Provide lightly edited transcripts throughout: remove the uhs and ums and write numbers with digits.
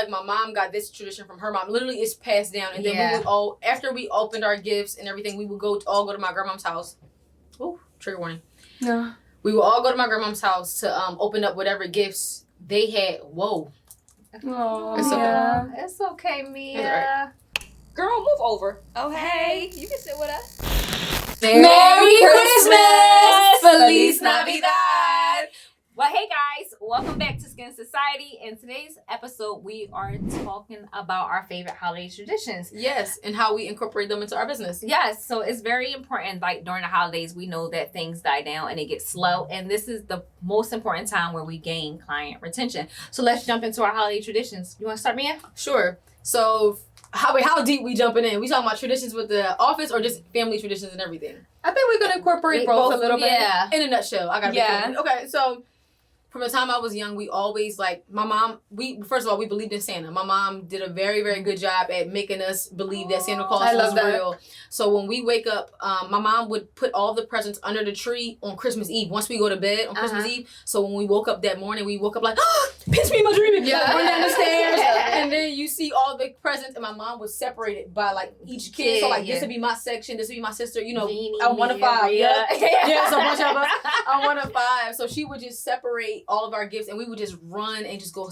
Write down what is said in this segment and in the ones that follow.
like my mom got this tradition from her mom. Literally, it's passed down. And then we would all, after we opened our gifts and everything, we would all go to my grandma's house. Oh, trigger warning. No. We would all go to my grandma's house to open up whatever gifts they had. Whoa. Oh, It's okay. yeah. It's okay, Mia. Right. Girl, move over. Oh, hey. You can sit with us. Merry Christmas! Feliz Navidad! Well, hey guys, welcome back to Skin Society. In today's episode, we are talking about our favorite holiday traditions. Yes, and how we incorporate them into our business. Yes, so it's very important. Like during the holidays, we know that things die down and it gets slow, and this is the most important time where we gain client retention. So let's jump into our holiday traditions. You want to start, Mia? Sure. So how deep we jumping in? We talking about traditions with the office or just family traditions and everything? I think we're gonna incorporate both a little bit. Yeah. In a nutshell, I gotta be Yeah. clear. Okay, so from the time I was young, we always, like, my mom, first of all, we believed in Santa. My mom did a very, very good job at making us believe that Santa Claus was real. So when we wake up, my mom would put all the presents under the tree on Christmas Eve, once we go to bed on Christmas Eve. So when we woke up that morning, we woke up like, pinch me in my dream. Yeah. Run down the stairs. And then you see all the presents, and my mom was separated by, like, each kid. So, like, this would be my section, this would be my sister, you know, Jeannie, I'm one of five. Maria. Yeah, it's a bunch of us. I'm one of five. So she would just separate all of our gifts, and we would just run and just go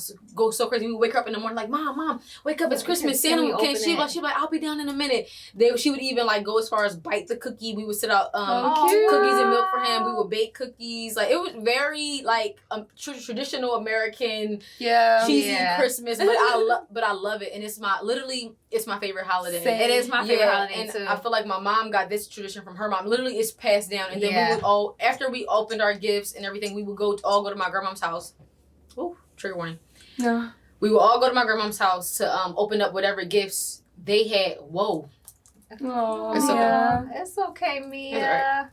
so crazy. We would wake her up in the morning like, Mom, wake up, it's Christmas. Santa, she'd be like, I'll be down in a minute. She would even like go as far as bite the cookie. We would sit out cookies and milk for him. We would bake cookies. Like, it was very like traditional American cheesy Christmas, but I love it, and it's my favorite holiday. Same. It is my favorite holiday and too. I feel like my mom got this tradition from her mom. Literally, it's passed down, and then we would all, after we opened our gifts and everything, we would all go to my grandma's house. Oh, trigger warning. No. We would all go to my grandma's house to open up whatever gifts they had. Whoa. Oh, It's okay. yeah. It's okay, Mia. Right.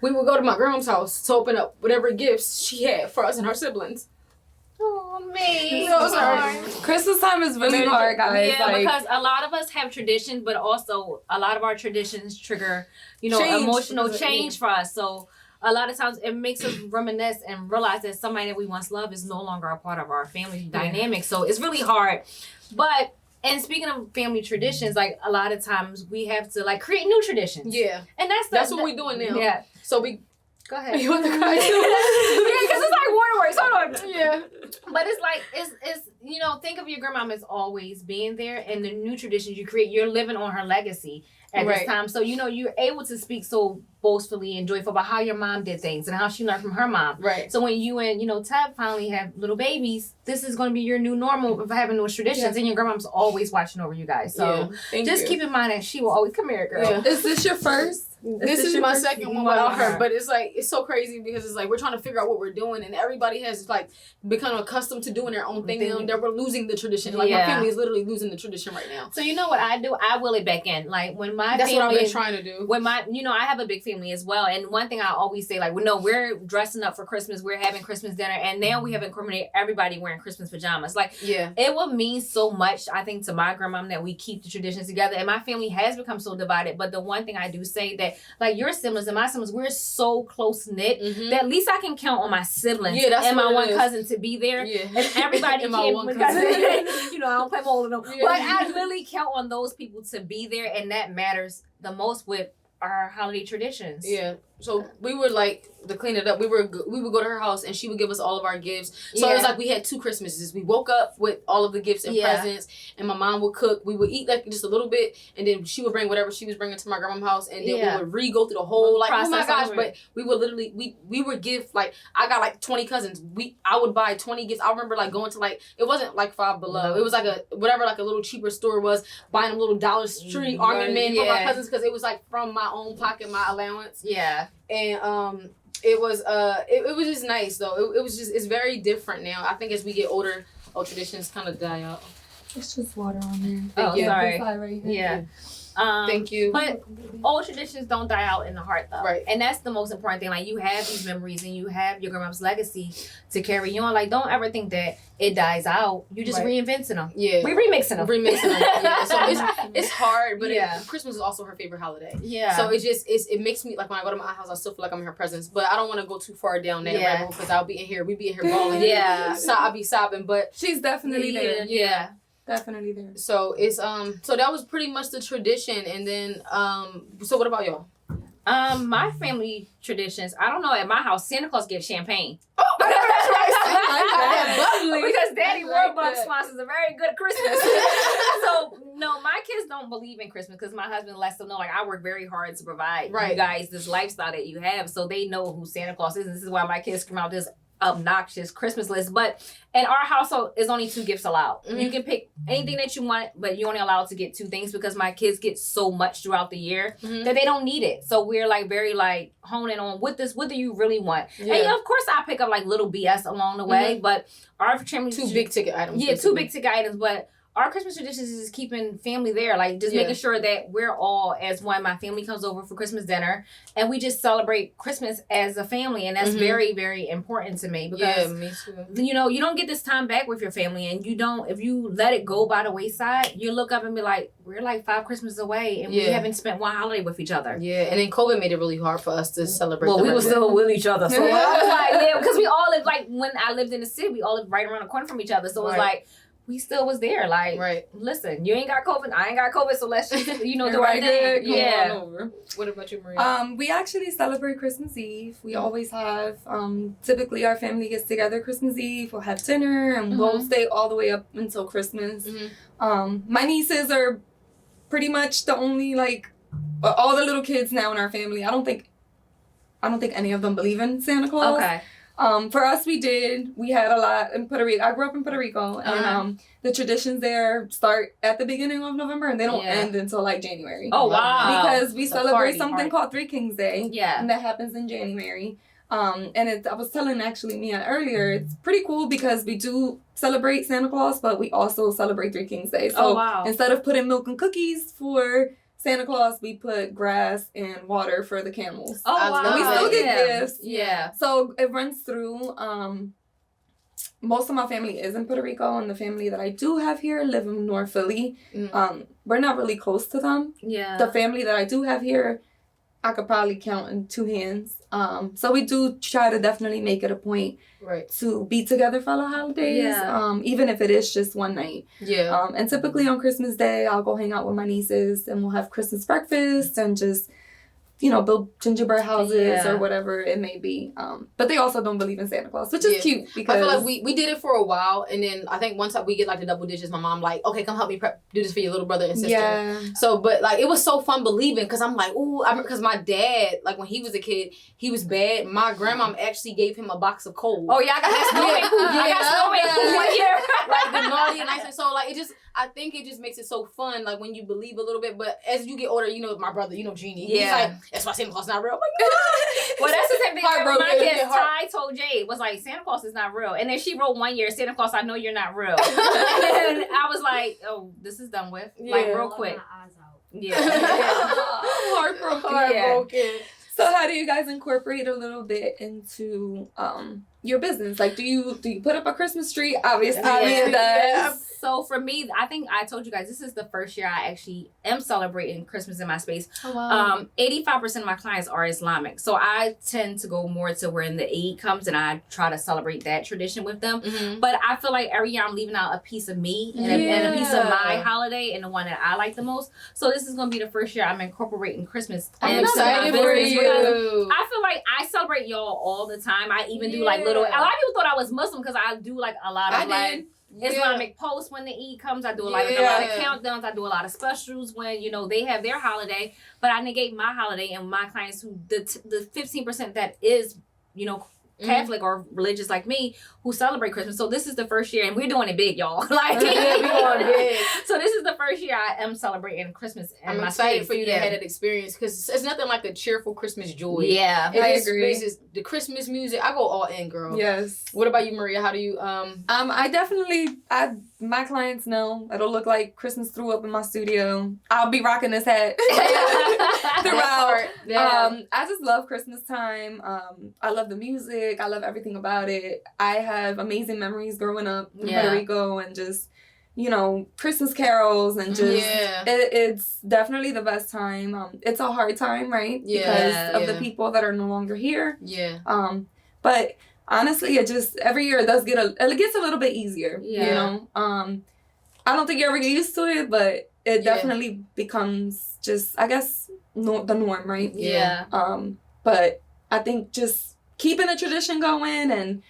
We would go to my grandma's house to open up whatever gifts she had for us and her siblings. Oh, me. So sorry. Christmas time is really hard, guys. Yeah, like, because a lot of us have traditions, but also a lot of our traditions trigger, Change. emotional change for us. So a lot of times it makes us reminisce and realize that somebody that we once loved is no longer a part of our family dynamic. So it's really hard. But, and speaking of family traditions, like a lot of times we have to like create new traditions. Yeah. And that's what we're doing now. Yeah. So we... Go ahead. You want to cry too? Yeah, because it's like waterworks. Hold on. Yeah. But it's like, it's think of your grandmom as always being there, and the new traditions you create, you're living on her legacy at this time. So, you're able to speak so boastfully and joyful about how your mom did things and how she learned from her mom. Right. So when you and, Tab finally have little babies, this is going to be your new normal of having those traditions, and your grandmom's always watching over you guys. So just keep in mind that she will always, come here, girl. Yeah. is this your first? This is my second one without her, but it's like, it's so crazy because it's like we're trying to figure out what we're doing, and everybody has like become accustomed to doing their own thing, and that we're losing the tradition. Like my family is literally losing the tradition right now. So you know what I do? I will it back in. Like when my That's family, what I've been trying to do. When my, I have a big family as well, and one thing I always say, like, we're dressing up for Christmas, we're having Christmas dinner, and now we have incorporated everybody wearing Christmas pajamas. Like, it would mean so much, I think, to my grandmom that we keep the traditions together, and my family has become so divided. But the one thing I do say that, like, your siblings and my siblings, we're so close knit that at least I can count on my siblings and my one cousin to be there. Yeah. And everybody and my one cousin. I don't claim all of them. Yeah. But I really count on those people to be there, and that matters the most with our holiday traditions. Yeah. So we were like, to clean it up, we would go to her house and she would give us all of our gifts. So it was like we had 2 Christmases. We woke up with all of the gifts and presents, and my mom would cook. We would eat like just a little bit, and then she would bring whatever she was bringing to my grandma's house, and then we would go through the whole like process. Oh my gosh! But we would literally we would give, like, I got like 20 cousins. I would buy 20 gifts. I remember like going to, like, it wasn't like Five Below. It was like a little cheaper store was, buying them little Dollar Tree ornament for my cousins because it was like from my own pocket, my allowance. Yeah. And it was just nice though. It's very different now. I think as we get older, traditions kind of die out. It's just water on there. Sorry. Right here. Yeah. Thank you. But old traditions don't die out in the heart, though. Right. And that's the most important thing. Like, you have these memories and you have your grandma's legacy to carry on. Like, don't ever think that it dies out. You just reinventing them. Yeah. We remixing them. Yeah. So it's hard, but Yeah. Christmas is also her favorite holiday. Yeah. So it makes me, like, when I go to my house, I still feel like I'm in her presence. But I don't want to go too far down that rabbit hole because we be in here bawling. Yeah. So I'll be sobbing, but She's definitely there. Yeah. Definitely there. so it's so that was pretty much the tradition, and then so what about y'all? My family traditions, I don't know, at my house, Santa Claus gives champagne. Oh, that's right. Because Daddy Warbucks sponsors a very good Christmas. So, no, my kids don't believe in Christmas because my husband lets them know, like, I work very hard to provide you guys this lifestyle that you have. So they know who Santa Claus is. And this is why my kids come out this obnoxious Christmas list. But in our household, is only 2 gifts allowed. Mm-hmm. You can pick anything that you want, but you're only allowed to get 2 things because my kids get so much throughout the year that they don't need it. So we're like very like honing on what do you really want? Yeah. And of course I pick up like little BS along the way, but our family 2 big ticket items. Yeah, 2 big ticket items, but our Christmas traditions is keeping family there, like just making sure that we're all as one. My family comes over for Christmas dinner, and we just celebrate Christmas as a family, and that's very, very important to me because me too. You know, you don't get this time back with your family, and you don't. If you let it go by the wayside, you look up and be like, we're like 5 Christmases away, and we haven't spent one holiday with each other. Yeah, and then COVID made it really hard for us to celebrate. Well, we were still with each other, so I was like, because we all lived like when I lived in the city, we all lived right around the corner from each other, so it was like. We still was there, like, listen, you ain't got COVID, I ain't got COVID, so let's just, do our thing. Yeah. What about you, Maria? We actually celebrate Christmas Eve. We always have, typically our family gets together Christmas Eve, we'll have dinner, and we'll stay all the way up until Christmas. My nieces are pretty much the only, like, all the little kids now in our family. I don't think any of them believe in Santa Claus. Okay. For us, we had a lot in Puerto Rico. I grew up in Puerto Rico, and the traditions there start at the beginning of November, and they don't end until like January. Oh, wow. Because we celebrate something called Three Kings Day. Yeah. And that happens in January. And I was telling actually Mia earlier, it's pretty cool because we do celebrate Santa Claus, but we also celebrate Three Kings Day. So instead of putting milk and cookies for Santa Claus, we put grass and water for the camels. Oh, wow. And we still get gifts. Yeah. So it runs through, most of my family is in Puerto Rico, and the family that I do have here live in North Philly. We're not really close to them. Yeah. The family that I do have here, I could probably count in 2 hands. So we do try to definitely make it a point to be together for the holidays, even if it is just one night. Yeah. And typically on Christmas Day, I'll go hang out with my nieces, and we'll have Christmas breakfast and just, build gingerbread houses or whatever it may be. But they also don't believe in Santa Claus, which is cute because I feel like we did it for a while, and then I think once we get like the double digits, my mom like, okay, come help me do this for your little brother and sister. Yeah. So, but like it was so fun believing because I'm like, ooh, because my dad, like when he was a kid, he was bad. My grandma actually gave him a box of coal. Oh yeah, I got that snowman poop. I got snowman poop 1 year. Like the naughty and nice, and so like I think it just makes it so fun, like when you believe a little bit. But as you get older, my brother, Jeannie, he's like, that's why Santa Claus is not real. I'm like, well, that's the same thing. My kids, Ty told Jade, was like, Santa Claus is not real. And then she wrote 1 year, Santa Claus, I know you're not real. And I was like, oh, this is done with. Like, real quick. Yeah. Heartbroken. So how do you guys incorporate a little bit into your business? Like, do you put up a Christmas tree? Obviously, Mia does. So for me, I think I told you guys, this is the first year I actually am celebrating Christmas in my space. Oh, wow. 85% of my clients are Islamic. So I tend to go more to where the Eid comes, and I try to celebrate that tradition with them. But I feel like every year I'm leaving out a piece of me and a piece of my holiday and the one that I like the most. So this is going to be the first year I'm incorporating Christmas. I'm excited for you. I feel like I celebrate y'all all the time. I even do like little, a lot of people thought I was Muslim because I do like a lot of Islamic posts when the Eid comes. I do a lot of countdowns. I do a lot of specials when they have their holiday. But I negate my holiday, and my clients who the 15% that is Catholic or religious like me who celebrate Christmas. So this is the first year, and we're doing it big, y'all. Like we're going big. So this is the first year I am celebrating Christmas. I'm excited for you to have that experience because it's nothing like the cheerful Christmas joy. Yeah, I agree. The Christmas music, I go all in, girl. Yes. What about you, Maria? How do you I my clients know it'll look like Christmas threw up in my studio. I'll be rocking this hat throughout. Yeah. I just love Christmas time. I love the music. I love everything about it. I have amazing memories growing up in Puerto Rico and just, you know, Christmas carols and just it's definitely the best time. It's a hard time, right? Because of the people that are no longer here. Yeah. But honestly, it just every year it gets a little bit easier. Yeah. You know, I don't think you ever get used to it, but it definitely becomes just, I guess, the norm, right? Yeah. But I think just keeping the tradition going and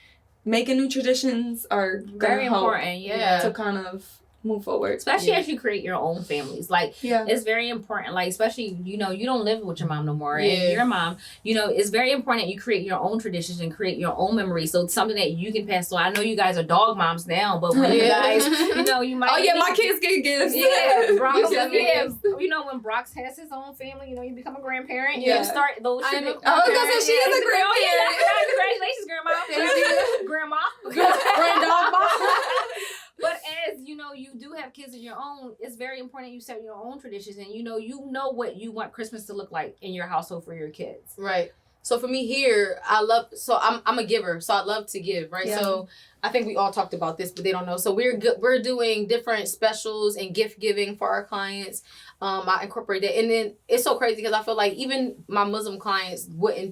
making new traditions are very important. Yeah. To kind of move forward, especially as you create your own families. Like, yeah, it's very important. Like, especially, you know, you don't live with your mom no more, and your mom, you know, it's very important that you create your own traditions and create your own memories. So it's something that you can pass on. I know you guys are dog moms now, but when you guys, you know, you might. Oh yeah, my kids get gifts. Yeah, Brox get gifts. You know, when Brox has his own family, you know, you become a grandparent. You start those. I was gonna say she is a grandparent. Congratulations, grandma. Granddog. But as you know, you do have kids of your own. It's very important you set your own traditions, and you know what you want Christmas to look like in your household for your kids. Right. So for me here, I'm a giver, so I love to give, right? Yeah. So I think we all talked about this, but they don't know. So we're doing different specials and gift giving for our clients. I incorporate that, and then it's so crazy because I feel like even my Muslim clients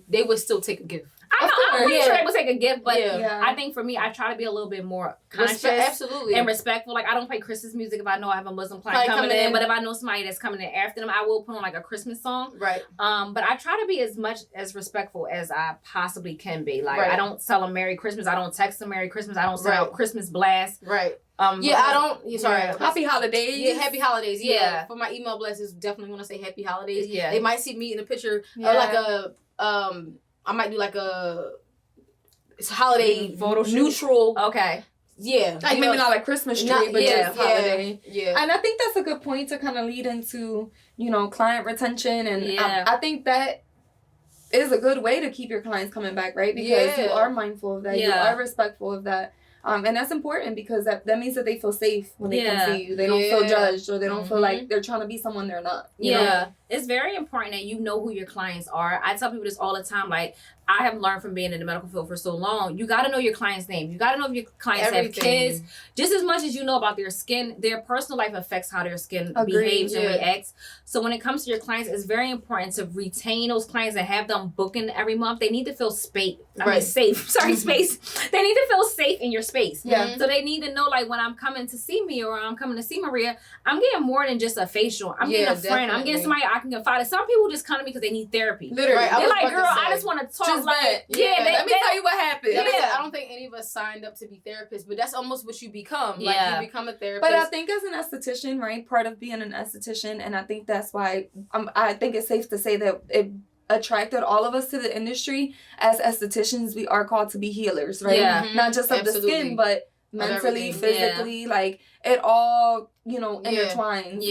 they would still take a gift. I'm pretty sure they would take a gift, but I think for me, I try to be a little bit more conscious and respectful. Like, I don't play Christmas music if I know I have a Muslim client coming in, but if I know somebody that's coming in after them, I will put on like a Christmas song. Right. But I try to be as much as respectful as I possibly can be. Like, I don't tell them Merry Christmas. I don't text them Merry Christmas. I don't send out Christmas blasts. Right. I don't. Sorry. Happy holidays. Yeah, happy holidays. Yeah. For my email blasts, definitely want to say happy holidays. Yeah. They might see me in a picture or like a I might do like it's holiday photo neutral. Okay. Yeah. Like maybe not like Christmas tree, but just holiday. Yeah. And I think that's a good point to kind of lead into, you know, client retention. And I think that is a good way to keep your clients coming back, right? Because you are mindful of that. You are respectful of that. And that's important because that means that they feel safe when they come see you. They don't feel judged or they don't feel like they're trying to be someone they're not. You know? It's very important that you know who your clients are. I tell people this all the time. Like, I have learned from being in the medical field for so long. You got to know your client's name. You got to know if your clients have kids. Just as much as you know about their skin, their personal life affects how their skin behaves and reacts. So when it comes to your clients, it's very important to retain those clients and have them booking every month. They need to feel safe. Space. They need to feel safe in your space. Yeah. So they need to know, like, when I'm coming to see me or I'm coming to see Maria, I'm getting more than just a facial. I'm getting a friend. I'm getting somebody I can confide in. Some people just come to me because they need therapy. Literally. They're like, girl, I just want to talk. Let me tell you what happened. Yeah. I don't think any of us signed up to be therapists, but that's almost what you become. Like, you become a therapist. But I think as an esthetician, right, part of being an esthetician, and I think that's why I think it's safe to say that it attracted all of us to the industry. As estheticians, we are called to be healers, right? Yeah. Mm-hmm. Not just of the skin, but mentally, physically, like it all, you know, intertwines.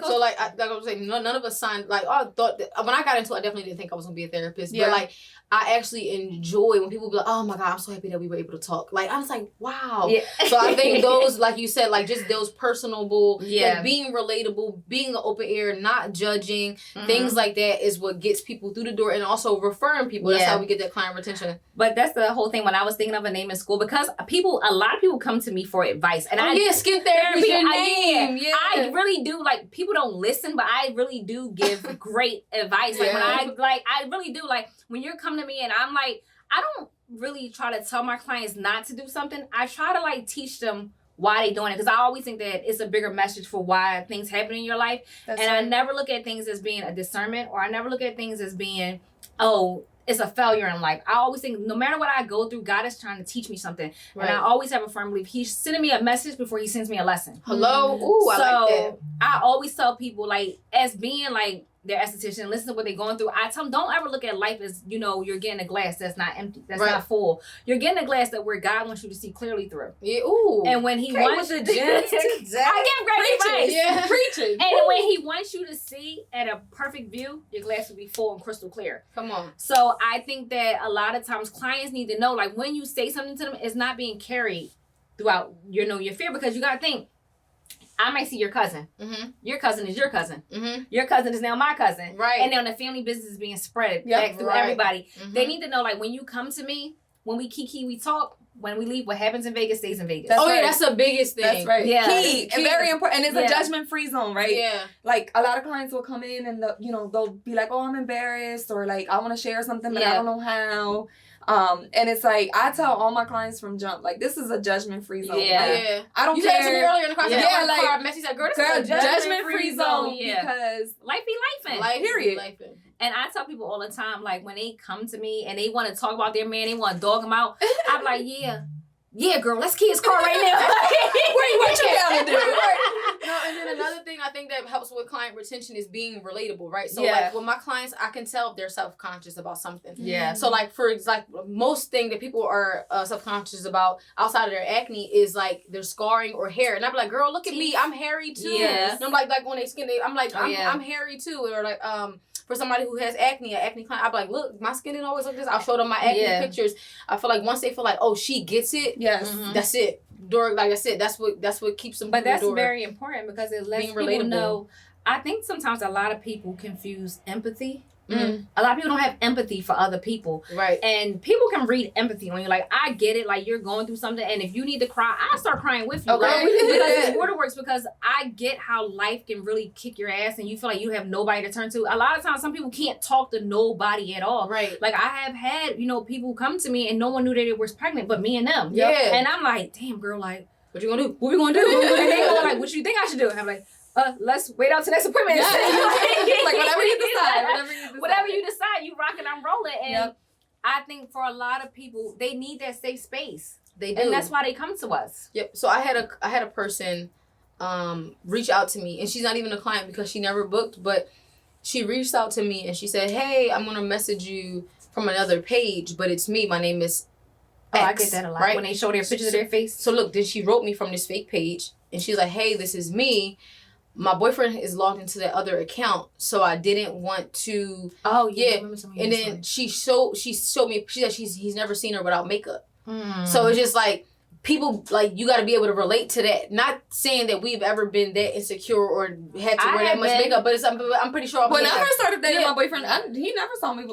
So like I was saying, none of us signed. Like, I thought that when I got into it, I definitely didn't think I was gonna be a therapist. But like, I actually enjoy when people be like, oh my God, I'm so happy that we were able to talk. Like, I was like, wow. So I think those, like you said, like just those personable, like being relatable, being an open ear, not judging, things like that is what gets people through the door, and also referring people. That's how we get that client retention. But that's the whole thing when I was thinking of a name in school, because a lot of people come to me for advice. And skin therapy, your name. I really do, like, people don't listen, but I really do give great advice. Like, I really do, like, when you're coming to me and I'm like, I don't really try to tell my clients not to do something. I try to, like, teach them why they doing it, because I always think that it's a bigger message for why things happen in your life. I never look at things as being a discernment, or I never look at things as being, it's a failure in life. I always think no matter what I go through, God is trying to teach me something. Right. And I always have a firm belief He's sending me a message before He sends me a lesson. Hello? Ooh, I like that. I always tell people, like, as being like their esthetician, listen to what they're going through. I tell them, don't ever look at life as, you know, you're getting a glass that's not empty, that's not full. You're getting a glass that where God wants you to see clearly through. Yeah, ooh. And when He wants the gems, I give great advice. Yeah, preaching. And when He wants you to see at a perfect view, your glass will be full and crystal clear. Come on. So I think that a lot of times clients need to know, like, when you say something to them, it's not being carried throughout your fear, because you got to think, I might see your cousin. Mm-hmm. Your cousin is your cousin. Mm-hmm. Your cousin is now my cousin. Right. And now the family business is being spread back through everybody. Mm-hmm. They need to know, like, when you come to me, when we kiki, we talk. When we leave, what happens in Vegas stays in Vegas. Yeah, that's the biggest thing. That's right. Yeah. Key and very important. And it's a judgment-free zone, right? Yeah. Like, a lot of clients will come in and they'll be like, "Oh, I'm embarrassed," or like, "I want to share something, but I don't know how." And it's like, I tell all my clients from jump, like, this is a judgment-free zone. Yeah. Like, I don't you care. You said to me earlier in the car. Yeah, like, Messi said, girl, this is a judgment-free zone. Yeah. Because life be lifing. Life period. Lifing. And I tell people all the time, like, when they come to me and they want to talk about their man, they want to dog him out, I'm like, yeah, girl, let's key his car right now. What you gotta do? No, and then another thing I think that helps with client retention is being relatable, right? So like with my clients, I can tell if they're self-conscious about something. Yeah. So like most thing that people are self-conscious about outside of their acne is like their scarring or hair, and I'm like, girl, look at me, I'm hairy too. Yeah. And I'm like when they skin, I'm like, I'm hairy too, or like for somebody who has acne, an acne client, I'm like, look, my skin didn't always look this. I'll show them my acne pictures. I feel like once they feel like, oh, she gets it, that's it. Like I said, that's what keeps them. But that's very important because it lets people know. I think sometimes a lot of people confuse empathy. Mm. A lot of people don't have empathy for other people. Right. And people can read empathy when you're like, I get it, like you're going through something, and if you need to cry, I'll start crying with you. Okay. Like, because it's waterworks, because I get how life can really kick your ass and you feel like you have nobody to turn to. A lot of times some people can't talk to nobody at all. Right. Like I have had, people come to me and no one knew that they were pregnant but me and them. Yeah. And I'm like, damn girl, like, what you gonna do? What we gonna do? And they go like, what you think I should do? And I'm like, let's wait out to next appointment. Yeah. Like whatever you decide. Whatever you decide, you rock and I'm rolling. And I think for a lot of people, they need that safe space. They do. And that's why they come to us. Yep. So I had a person reach out to me, and she's not even a client because she never booked, but she reached out to me and she said, hey, I'm gonna message you from another page, but it's me. My name is X, I get that a lot. right? When they show their pictures of their face. So look, then she wrote me from this fake page, and she's like, hey, this is me. My boyfriend is logged into that other account, so I didn't want to. Oh yeah. And then she showed me. She said he's never seen her without makeup. Mm. So it's just like people, like, you got to be able to relate to that. Not saying that we've ever been that insecure or had to wear that much makeup, but I'm pretty sure. When I first started dating my boyfriend, he never saw me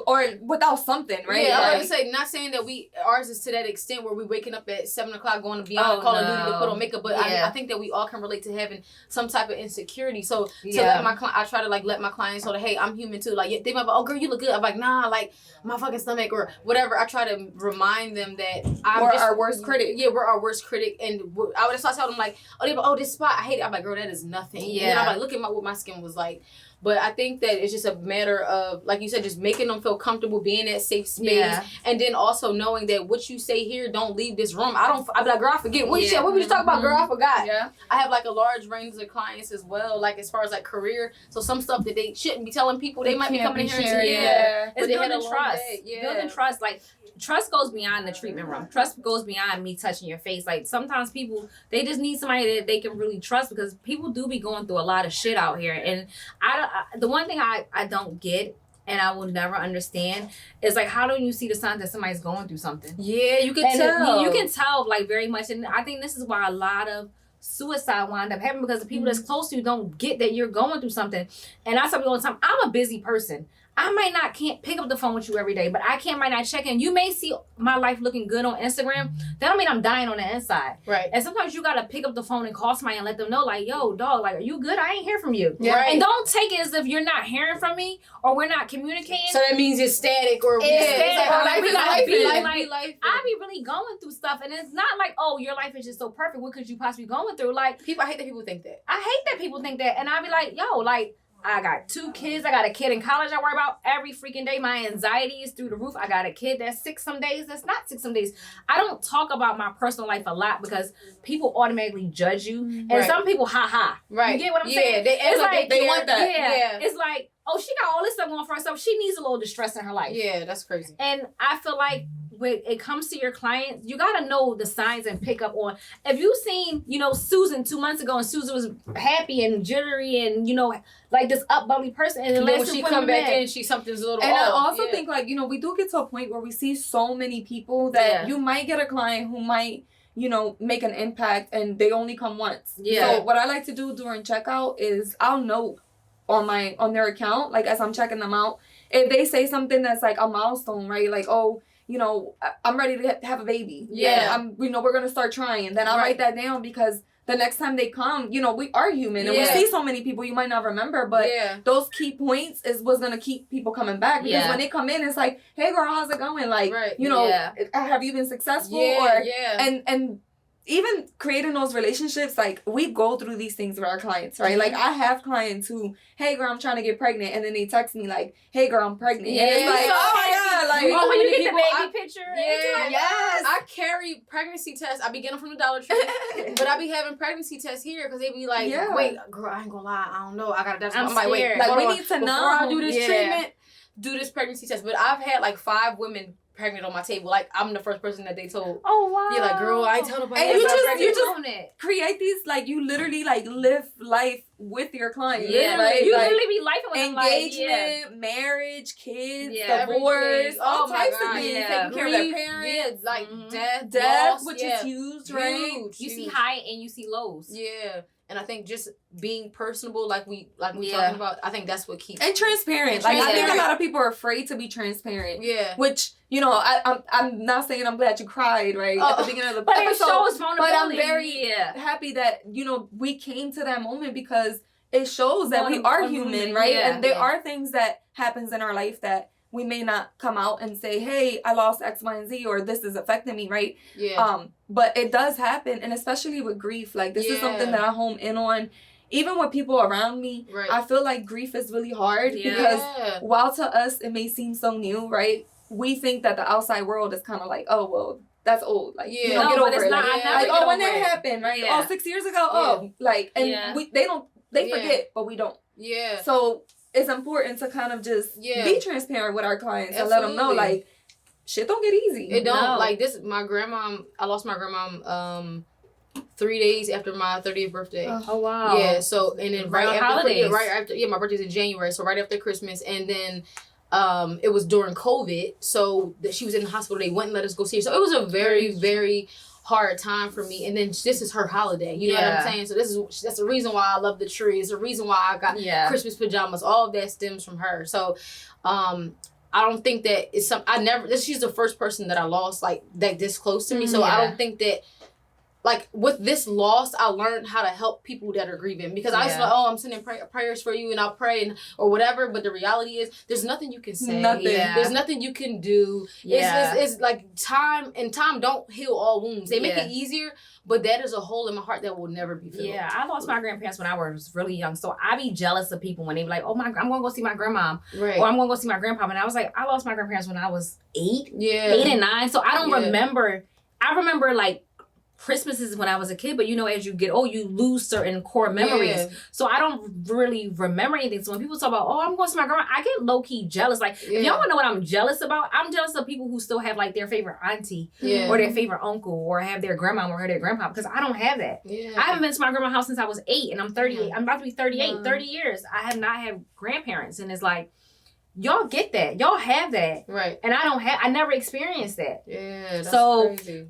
without something, right? Yeah, I was gonna say, not saying that ours is to that extent where we waking up at 7:00 going to Beyond Call of Duty to put on makeup, but I think that we all can relate to having some type of insecurity. So to let I try to let my clients know that, hey, I'm human too. Like they might be, oh girl, you look good. I'm like, nah, like my fucking stomach or whatever. I try to remind them that we're our worst critic. Yeah, we're our worst critic, and I would tell them like, oh, this spot, I hate it. I'm like, girl, that is nothing. Yeah. And I'm like, look at what my skin was like. But I think that it's just a matter of, like you said, just making them feel comfortable, being in that safe space. Yeah. And then also knowing that what you say here, don't leave this room. I'm like, girl, I forget. What you said? What were you talking about, girl? I forgot. Yeah. I have like a large range of clients as well, like as far as like career. So some stuff that they shouldn't be telling people, they might be coming in here and saying, it's building trust. Building trust. Like, trust goes beyond the treatment room. Trust goes beyond me touching your face. Like, sometimes people, they just need somebody that they can really trust, because people do be going through a lot of shit out here. And the one thing I don't get, and I will never understand, is like, how do you see the signs that somebody's going through something? Yeah, you can tell. You can tell, like, very much. And I think this is why a lot of suicide wind up happening, because the people that's close to you don't get that you're going through something. And I tell people all the time, I'm a busy person. I can't pick up the phone with you every day, but might not check in. You may see my life looking good on Instagram. That don't mean I'm dying on the inside. Right. And sometimes you gotta pick up the phone and call somebody and let them know, like, yo, dog, like, are you good? I ain't hear from you. Yeah. Right. And don't take it as if you're not hearing from me or we're not communicating. So that means it's static or I be be really going through stuff, and it's not like, oh, your life is just so perfect. What could you possibly be going through? Like, I hate that people think that. I hate that people think that, and I be like, yo, like, I got 2 kids. I got a kid in college I worry about every freaking day. My anxiety is through the roof. I got a kid that's sick some days, that's not sick some days. I don't talk about my personal life a lot because people automatically judge you. And some people, ha. Right. You get what I'm saying? They want that. Yeah. It's like, oh, she got all this stuff going for herself. She needs a little distress in her life. Yeah, that's crazy. And I feel like when it comes to your clients, you got to know the signs and pick up on. If you seen, Susan 2 months ago, and Susan was happy and jittery and, like this up bubbly person, and then when she come back in, something's a little and off. I also think, like, we do get to a point where we see so many people that you might get a client who might, make an impact, and they only come once. Yeah. So what I like to do during checkout is I'll note on their account, like as I'm checking them out, if they say something that's like a milestone, right? Like, oh, I'm ready to have a baby. Yeah. We're going to start trying. Then I'll write that down, because the next time they come, we are human, and we see so many people you might not remember, but those key points is what's going to keep people coming back, because when they come in, it's like, hey girl, how's it going? Like, have you been successful? And even creating those relationships, like, we go through these things with our clients, right? Like, I have clients who, hey girl, I'm trying to get pregnant, and then they text me like, hey girl, I'm pregnant. And it's like, oh my God, like, when you get the baby picture. Yes. I carry pregnancy tests. I be getting them from the Dollar Tree, but I be having pregnancy tests here, because they be like, wait, girl, I ain't gonna lie, I don't know. I gotta. I'm like, wait, like, we need to know before I do this treatment, do this pregnancy test. But I've had like 5 women pregnant on my table. Like, I'm the first person that they told. Oh wow. You're like, girl, I ain't telling nobody. And you just create these, like, you literally like live life with your client. Yeah, right? You like, literally be life with engagement, marriage, kids, divorce, all types of things. Taking care of their parents, like death, loss, which is huge, right? You see high and you see lows. Yeah. And I think just being personable, like we talking about, I think that's what keeps... And transparent. Like, I think a lot of people are afraid to be transparent. Yeah. Which, I'm not saying I'm glad you cried, right, at the beginning of the but episode. It shows vulnerability. But I'm very happy that, we came to that moment, because it shows that we are human, right? And there are things that happens in our life that we may not come out and say, hey, I lost X, Y, and Z, or this is affecting me, right? Yeah. But it does happen, and especially with grief. Like, this is something that I home in on. Even with people around me, I feel like grief is really hard, because while to us it may seem so new, right? We think that the outside world is kind of like, oh, well, that's old. Like, get over it. Like, when that happened, right? Oh, 6 years ago? Like, and they forget, but we don't. Yeah. So it's important to kind of just be transparent with our clients and let them know, like, shit don't get easy. It don't. No. Like, this, my grandma, I lost my grandma 3 days after my 30th birthday. Oh, wow. Yeah, so, and then right after, my birthday's in January, so right after Christmas, and then it was during COVID, so that she was in the hospital, they wouldn't let us go see her. So it was a very, very hard time for me, and then this is her holiday, you know what I'm saying? So that's the reason why I love the tree. It's the reason why I got Christmas pajamas. All of that stems from her. So I don't think that it's she's the first person that I lost, like, that this close to me. So I don't think that, like, with this loss, I learned how to help people that are grieving, because I used to be like, oh, I'm sending prayers for you, and I'll pray or whatever. But the reality is, there's nothing you can say. There's nothing you can do. It's like time don't heal all wounds. They make it easier, but that is a hole in my heart that will never be filled. Yeah, I lost my grandparents when I was really young, so I be jealous of people when they be like, oh, I'm gonna go see my grandma, or I'm gonna go see my grandpa. And I was like, I lost my grandparents when I was 8 and 9, so I don't remember. I remember, like, Christmases when I was a kid, but as you get old, you lose certain core memories. So I don't really remember anything. So when people talk about, oh, I'm going to see my grandma, I get low-key jealous. Like, if y'all want to know what I'm jealous about, I'm jealous of people who still have, like, their favorite auntie or their favorite uncle, or have their grandma or their grandpa, because I don't have that. I haven't been to my grandma's house since I was 8, and I'm 38. I'm about to be 38. 30 years. I have not had grandparents, and it's like, y'all get that. Y'all have that. Right. And I never experienced that. Yeah, that's crazy.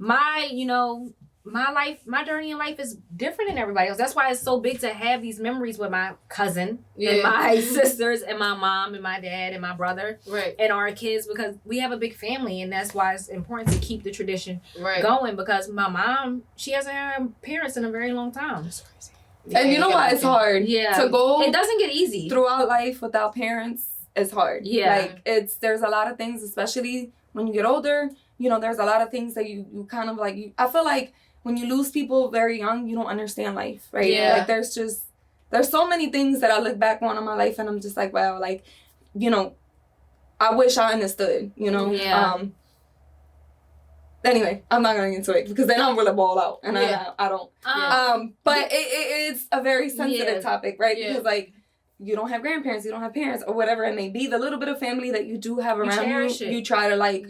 My journey in life is different than everybody else. That's why it's so big to have these memories with my cousin and my sisters and my mom and my dad and my brother and our kids, because we have a big family, and that's why it's important to keep the tradition going, because my mom, she hasn't had parents in a very long time. That's crazy. And you know why it's hard? To go. It doesn't get easy. Throughout life without parents is hard. Yeah. Like, there's a lot of things, especially when you get older, there's a lot of things that you kind of like, I feel like when you lose people very young, you don't understand life, right? Yeah. Like, there's so many things that I look back on in my life, and I'm just like, wow, like, I wish I understood, Yeah. Anyway, I'm not going to get into it, because then I'm really ball out, and I don't. But it's a very sensitive topic, right? Yeah. Because, like, you don't have grandparents, you don't have parents, or whatever it may be. The little bit of family that you do have around you, you try to, like,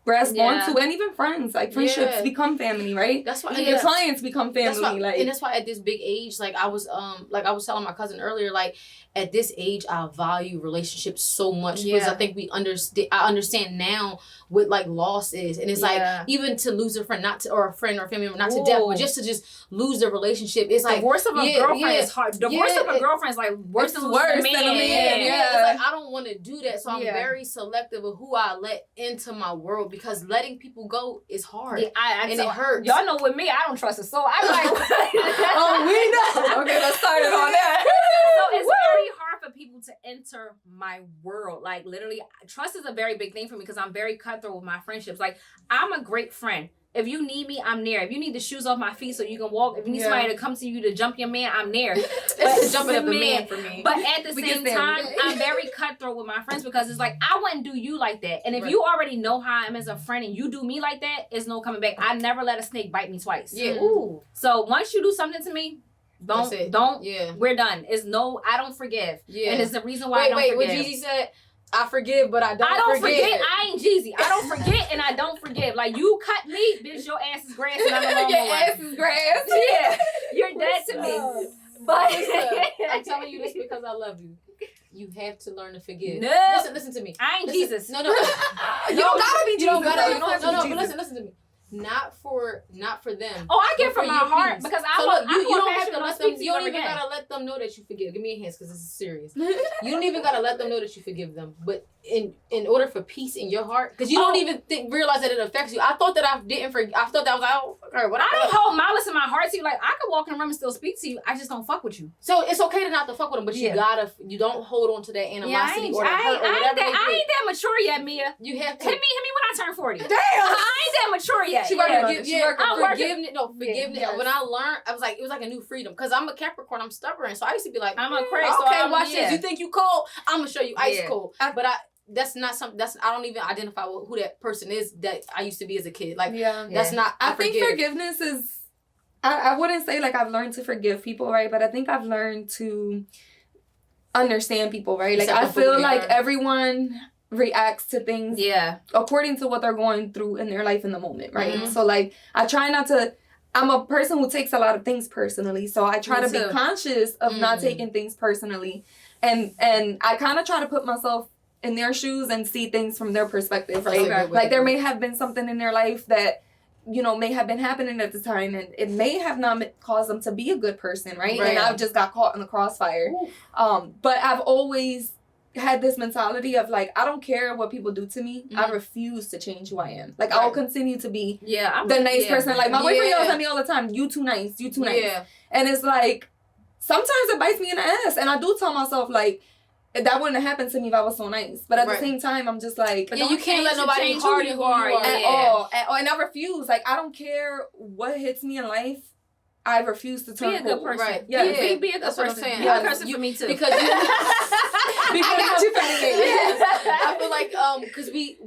grasp onto, and even friends. Like friendships become family, right? That's why your clients become family. And that's why at this big age, like I was telling my cousin earlier, like at this age I value relationships so much because I think I understand now what like loss is, and it's like even to lose a friend, or a friend or a family member, not to death, but just to lose the relationship. It's like divorce of a girlfriend is hard. Divorce of a girlfriend is like worse than a man. It's like I don't want to do that, so I'm very selective of who I let into my world because letting people go is hard and it hurts. Y'all know with me, I don't trust a soul. I'm like, oh, we know. Okay, let's start it on that. So it's very hard for people to enter my world. Like literally, trust is a very big thing for me because I'm very cutthroat with my friendships. Like I'm a great friend. If you need me, I'm there. If you need the shoes off my feet so you can walk, if you need somebody to come to you to jump your man, I'm there. But jumping up the man for me. But at the same time, I'm very cutthroat with my friends because it's like I wouldn't do you like that. And if you already know how I am as a friend and you do me like that, it's no coming back. I never let a snake bite me twice. Yeah. Ooh. So once you do something to me, we're done. I don't forgive. Yeah. And it's the reason why I don't forgive. What Jeezy said, I forgive, but I don't forget. I ain't Jeezy. I don't forget and I don't forgive. Like you cut me, bitch, your ass is grass and I'm a your ass is grass. Yeah. You're dead to me. But I'm telling you this because I love you. You have to learn to forgive. No. Listen to me. I ain't Jesus. No. You don't gotta be Jesus. No, but listen to me. Not for them. Oh, I give from my heart because I don't have to let them. You don't even gotta let them know that you forgive. Give me a hand because this is serious. You don't even gotta let them know that you forgive them. But in order for peace in your heart, because you don't even realize that it affects you. I thought that I didn't forgive. I thought that was like, oh, fuck her. I don't hold malice in my heart to you. Like I could walk in the room and still speak to you. I just don't fuck with you. So it's okay to not to fuck with them, but you don't hold on to that animosity or that hurt or whatever. I ain't that mature yet, Mia. You have to hit me when I turn 40. Damn, I ain't that mature yet. She forgiveness. Forgiveness. Yes. When I learned, I was like, it was like a new freedom. Because I'm a Capricorn, I'm stubborn. So I used to be like, I'm a crazy. Okay, watch this. You think you cold? I'm gonna show you ice cold. But that's not something. I don't even identify with who that person is that I used to be as a kid. Like that's not. I think forgiveness is. I wouldn't say like I've learned to forgive people, right? But I think I've learned to understand people, right? Like I feel like everyone reacts to things according to what they're going through in their life in the moment, right? Mm-hmm. So like I try not to. I'm a person who takes a lot of things personally, so I try to be conscious of not taking things personally, and I kind of try to put myself in their shoes and see things from their perspective, right? Okay. Like there may have been something in their life that, may have been happening at the time, and it may have not caused them to be a good person, right? And I've just got caught in the crossfire. But I've always had this mentality of like, I don't care what people do to me. I refuse to change who I am. Like I'll continue to be the nice person. Like my boyfriend yells at me all the time, you too nice, you too nice. And it's like, sometimes it bites me in the ass. And I do tell myself like, that wouldn't have happened to me if I was so nice. But at the same time, I'm just like... But you can't let nobody harden who you are. At all. And I refuse. Like, I don't care what hits me in life. I refuse to turn Be a good person. Right. Yeah. Be a good person. What I'm saying. Be a good person for me too. Because I got you for me. I feel like because we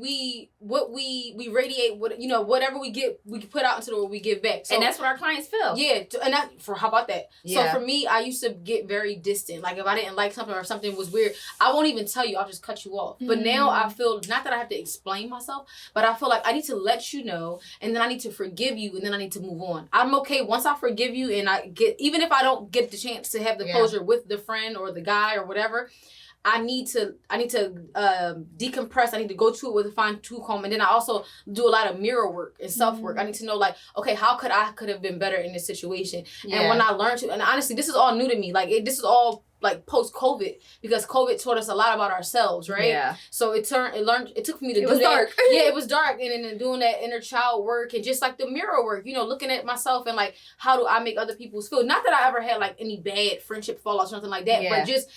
radiate whatever we get, we put out into the world, we give back. So, and that's what our clients feel. Yeah. And how about that? Yeah. So for me, I used to get very distant. Like if I didn't like something or something was weird, I won't even tell you. I'll just cut you off. But now I feel not that I have to explain myself, but I feel like I need to let you know, and then I need to forgive you, and then I need to move on. I'm okay once I forgive you, and I get, even if I don't get the chance to have the closure with the friend or the guy or whatever, I need to decompress. I need to go to it with a fine tooth comb, and then I also do a lot of mirror work and self work. I need to know like, okay, how could have been better in this situation? And when I learned to, and honestly, this is all new to me. Like this is all like post COVID, because COVID taught us a lot about ourselves, right? Yeah. So it took me to do that. Dark. Yeah, it was dark, and then doing that inner child work and just like the mirror work, looking at myself and like, how do I make other people feel? Not that I ever had like any bad friendship fallouts or nothing like that, but just.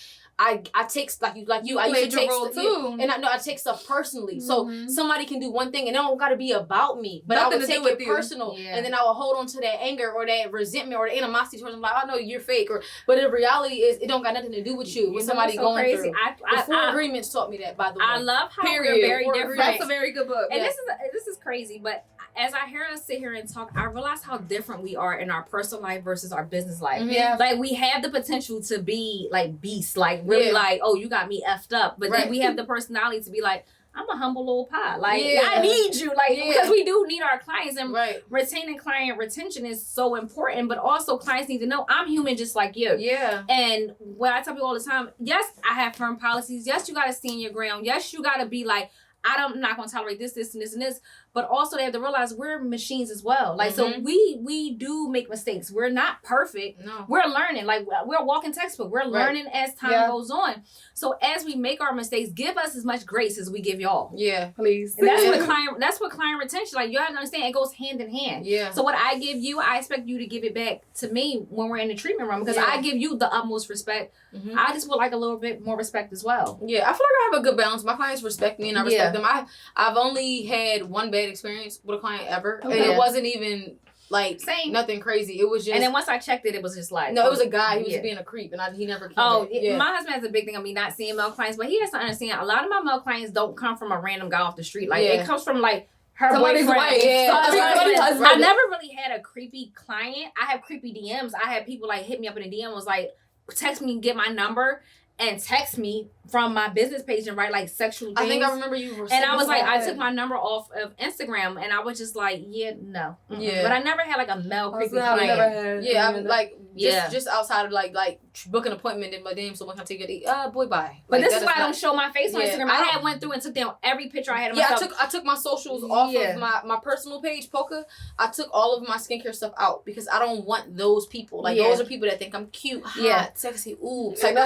I take I used to take role too. And I take stuff personally. So somebody can do one thing and it don't gotta be about me. But I would take it personal. Yeah. And then I would hold on to that anger or that resentment or the animosity towards them, like, I know you're fake, but the reality is it don't got nothing to do with you. With somebody so going crazy. Through. The Four Agreements taught me that, by the way. I love how we're very different. That's a very good book. And this is crazy, but as I hear us sit here and talk, I realize how different we are in our personal life versus our business life. Yeah. Like, we have the potential to be, like, beasts. Like, really, like, oh, you got me effed up. But then we have the personality to be like, I'm a humble little pie. Like, I need you. Like, because we do need our clients. And retaining client retention is so important. But also, clients need to know I'm human just like you. Yeah. And what I tell people all the time, yes, I have firm policies. Yes, you got to stand your ground. Yes, you got to be like, I'm not going to tolerate this, and this. But also they have to realize we're machines as well. Like, so we do make mistakes. We're not perfect. No. We're learning. Like, we're a walking textbook. We're learning as time goes on. So as we make our mistakes, give us as much grace as we give y'all. Yeah. Please. And that's what client retention, like, you have to understand, it goes hand in hand. Yeah. So what I give you, I expect you to give it back to me when we're in the treatment room, because I give you the utmost respect. I just would like a little bit more respect as well. Yeah, I feel like I have a good balance. My clients respect me and I respect them. I've only had one bad experience with a client ever. And it wasn't even like nothing crazy. It was just. And then once I checked it, it was just like. No, it was a guy. He was being a creep and he never came back. My husband has a big thing of me not seeing male clients, but he has to understand a lot of my male clients don't come from a random guy off the street. Like, it comes from like her somebody's boyfriend. I never really had a creepy client. I have creepy DMs. I had people like hit me up in a DM, was like, text me and get my number and text me from my business page and write like sexual things. I think I remember you were. And I was like, I took my number off of Instagram and I was just like, no. Yeah. But I never had like a male creepy client. I'm like, just outside of like book an appointment and my damn someone come take it. Boy, bye. But this is why I don't show my face on Instagram. I had went through and took down every picture I had of myself. I took my socials off of my personal page, Polka. I took all of my skincare stuff out because I don't want those people. Like those are people that think I'm cute, hot, sexy, ooh. Like,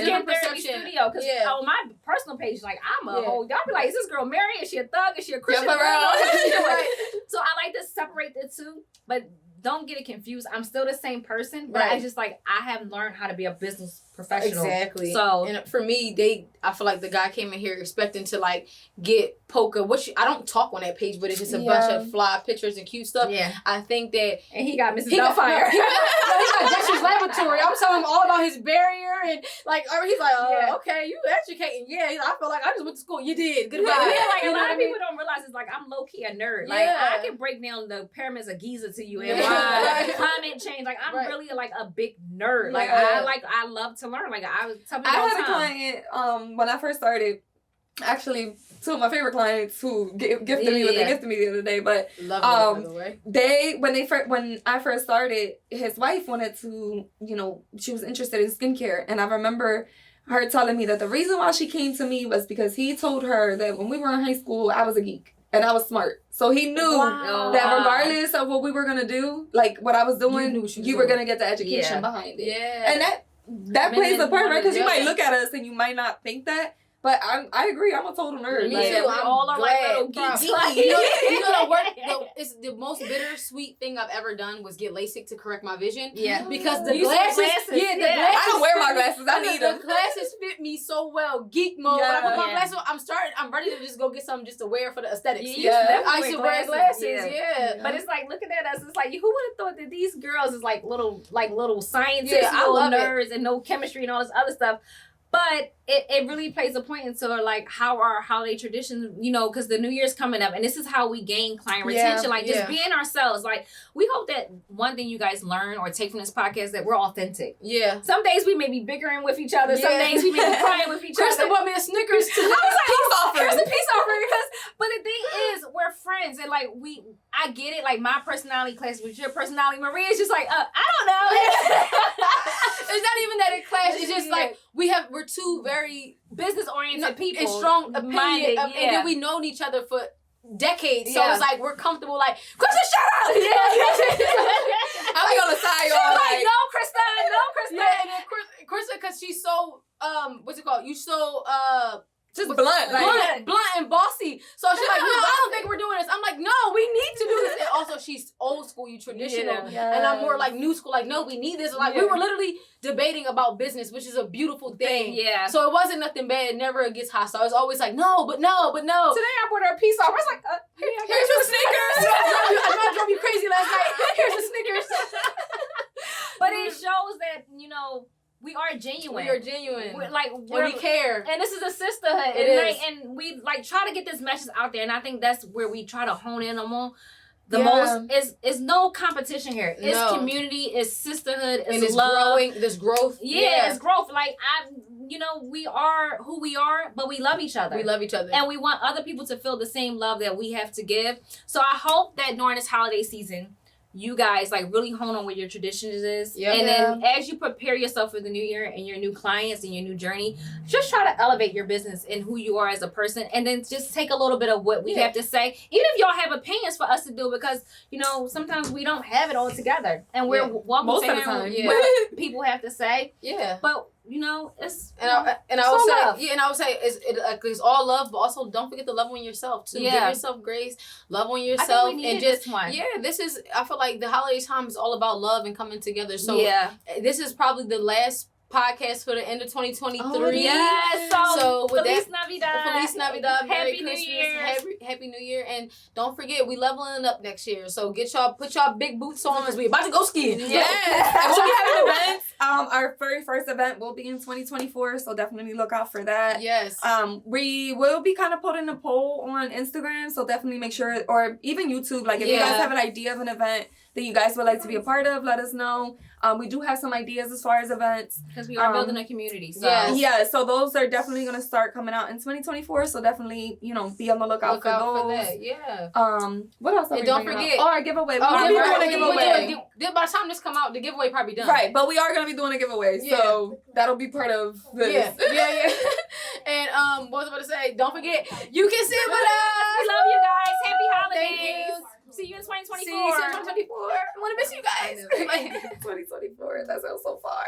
different perception. Studio, because on my personal page, like, I'm a whole. Y'all be like, is this girl married? Is she a thug? Is she a Christian? So I like to separate the two, but don't get it confused. I'm still the same person, but I just like I have learned how to be a business professional. Exactly. So and for me, I feel like the guy came in here expecting to like get Polka. I don't talk on that page, but it's just a bunch of fly pictures and cute stuff. Yeah. I think that and he got Mrs. Doubtfire. He got Dexter's Laboratory. I'm telling him all about his barrier and like he's like, okay, you educating. Yeah, I feel like I just went to school. You did. Goodbye. Like a lot of people don't realize it's like I'm low key a nerd. Like I can break down the pyramids of Giza to you and why climate change. Like I'm really like a big nerd. Like I love to learn. Like I was telling you all the time. I had a client when I first started. Actually, two of my favorite clients who gifted me what they gifted me the other day. But love that, by the way. When I first started, his wife wanted to, she was interested in skincare, and I remember her telling me that the reason why she came to me was because he told her that when we were in high school, I was a geek and I was smart. So he knew that regardless of what we were gonna do, like what I was doing, you were gonna get the education behind it. Yeah, and that plays a part, right? Because you might look at us and you might not think that. But I agree. I'm a total nerd. Me too. We all are like little geeks. You know it's the most bittersweet thing I've ever done was get LASIK to correct my vision. Yeah. Because the glasses. I don't wear my glasses. I need them. The glasses fit me so well. Geek mode. Yeah. When I put my glasses on, I'm ready to just go get something just to wear for the aesthetics. I should wear glasses. Yeah. But it's like looking at us. It's like who would have thought that these girls is like little scientists, little nerds, and no chemistry and all this other stuff. But it really plays a point into like how our holiday traditions, because the New Year's coming up, and this is how we gain client retention. Like just being ourselves. Like we hope that one thing you guys learn or take from this podcast that we're authentic. Yeah. Some days we may be bickering with each other. Some days we may be crying with each other. Krista bought me a Snickers too. I was like, peace offering. Here's a peace offering but the thing is, we're friends, and like I get it. Like my personality clashes with your personality. Maria's just like, I don't know. It's not even that it clashes. It's just like we're two very business oriented people and strong opinion, and then we known each other for decades. So it's like we're comfortable. Like Krista, shut up. I'll be on the side. Like no, Krista. Yeah, and then Krista, because she's so what's it called? You so just blunt and bossy. So she's like, no, I don't think we're doing this. I'm like, no, we need to do this. And also, she's old school, you traditional, and I'm more like new school. Like, no, we need this. Like, we were literally debating about business, which is a beautiful thing. Yeah. So it wasn't nothing bad. It never gets hostile. It's always like, no, but no. Today I brought her a piece off. I was like, here's your Snickers. I drove you crazy last night. Here's the Snickers. But it shows that we are genuine. We are genuine. We care. And this is a sisterhood. And we try to get this message out there. And I think that's where we try to hone in on the most. Is no competition here. It's community. It's sisterhood. It's love. Growing. There's growth. Yeah, it's growth. Like you know, we are who we are, but we love each other. We love each other. And we want other people to feel the same love that we have to give. So I hope that during this holiday season, you guys like really hone on what your traditions is. Yep. And then as you prepare yourself for the new year and your new clients and your new journey, just try to elevate your business and who you are as a person. And then just take a little bit of what we have to say. Even if y'all have opinions for us to do, because, you know, sometimes we don't have it all together. And we're welcome to hearing what people have to say. Yeah. But, you know, it's I would say it's all love, but also don't forget to love on yourself too. Give yourself grace, love on yourself, and just this is. I feel like the holiday time is all about love and coming together. So this is probably the last podcast for the end of 2023. Oh, yes. So with Feliz Navidad. Feliz Navidad. Merry Happy Christmas. New Year. Happy New Year. And don't forget, we leveling up next year. So put y'all big boots on because we about to go skiing. Yes. And we'll be having events. Our very first event will be in 2024. So definitely look out for that. Yes. We will be kind of putting a poll on Instagram. So definitely make sure, or even YouTube, like if you guys have an idea of an event that you guys would like to be a part of, let us know. We do have some ideas as far as events. Because we are building a community. So. Yeah, so those are definitely going to start coming out in 2024. So definitely, you know, be on the lookout for those. For that. Yeah. What else are we don't forget. Our giveaway. We're doing a giveaway. By the time this come out, the giveaway probably done. Right, but we are going to be doing a giveaway. Yeah. So that'll be part of this. Yeah. And what was I about to say? Don't forget, you can sit with us. We love you guys. Happy holidays. Thank you. See you in 2024. See you in 2024. I want to miss you guys. 2024. That sounds so far.